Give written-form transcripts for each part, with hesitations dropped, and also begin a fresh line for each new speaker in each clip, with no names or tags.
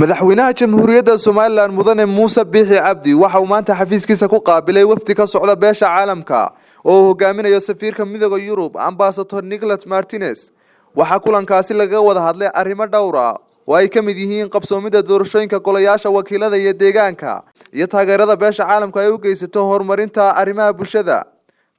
madaxweynaha jamhuuriyadda Soomaaliland mudane Muuse Biixi Cabdi waxa uu maanta xafiiskiisa ku qaabilay wafdi ka socda beesha caalamka oo hogaaminayo safiirka midowga Yurub Ambassador Nicholas Martinez. Waxa kulankaasi laga wada hadlay arrimo dhowr ah oo ay ka mid yihiin qabsoomida doorashooyinka golayaasha wakiilada iyo deegaanka iyo taageerada beesha caalamka ay u geysato horumarinta arrimaha bulshada,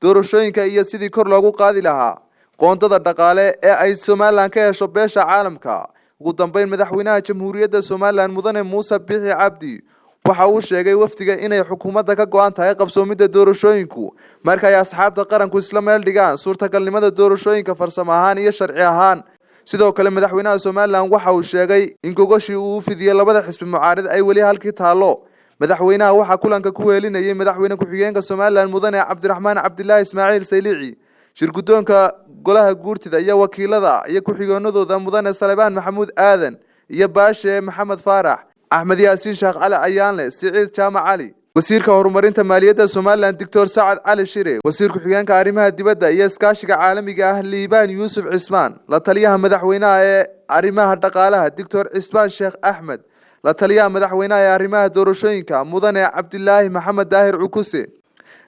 doorashooyinka iyo sidii kor loogu qaadi lahaa qoondada dhaqaale ee ay Soomaaliland ka hesho beesha caalamka. ugu dambeyn madaxweynaha jamhuuriyadda Soomaaliland mudane Muuse Biixi Cabdi waxa uu sheegay wafdiga inay xukuumadda ka go'an tahay qabsoomida doorashooyinku marka ay asxaabta qaranku isla meel dhigaan suurtagalnimada doorashooyinka farsamo ahaan iyo sharci ahaan. sidoo kale madaxweynaha Soomaaliland waxa uu sheegay in gogoshii uu fidiyay labada xisbi mucaarid ay wali halkii taalo. madaxweynaha waxa kulanka ku weelinayay madaxweyne ku-xigeenka Soomaaliland mudane Cabdiraxmaan Cabdilaahi Ismaaciil Saylici, shirguddoonka golaha guurtida iyo wakiilada iyo ku-xigeenadooda mudane Salebaan Maxamuud Aadan iyo Baashe Maxamed Faarax, Axmed Yaasiin Sheekh Cali Ayaanle, Siciid Jaamac Cali, wasiirka horumarinta maaliyadda Soomaaliland Dr. Saacad Cali Shire, wasiir ku-xigeenka arrimaha dibadda iyo iskaashiga caalamiga ah Liibaan Yuusuf Cismaan, la taliyaha madaxweynaha ee arrimaha dhaqaalaha Dr. Cismaan Sheekh Axmed, la taliyaha madaxweynaha ee arrimaha doorashooyinka mudane Cabdilaahi Maxamed Daahir Cukuse.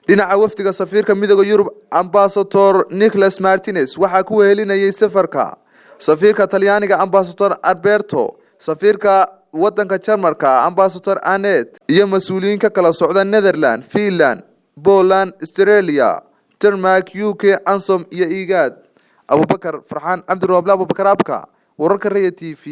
dhinaca wafdiga safiirka midowga Yurub Ambassador Nicholas Martinez waxa ku weelinayay safarka safiirka Talyaaniga Ambassador Alberto, safiirka wadanka Jarmalka Ambassador Annette iyo mas'uuliyiin ka kala socda Netherland, Finland, Poland, Australia, Denmark, UK, Ansom iyo IGAD. Abubakar Farxaan Cabdi Roble Abubakar Abka, wararka Raya TV.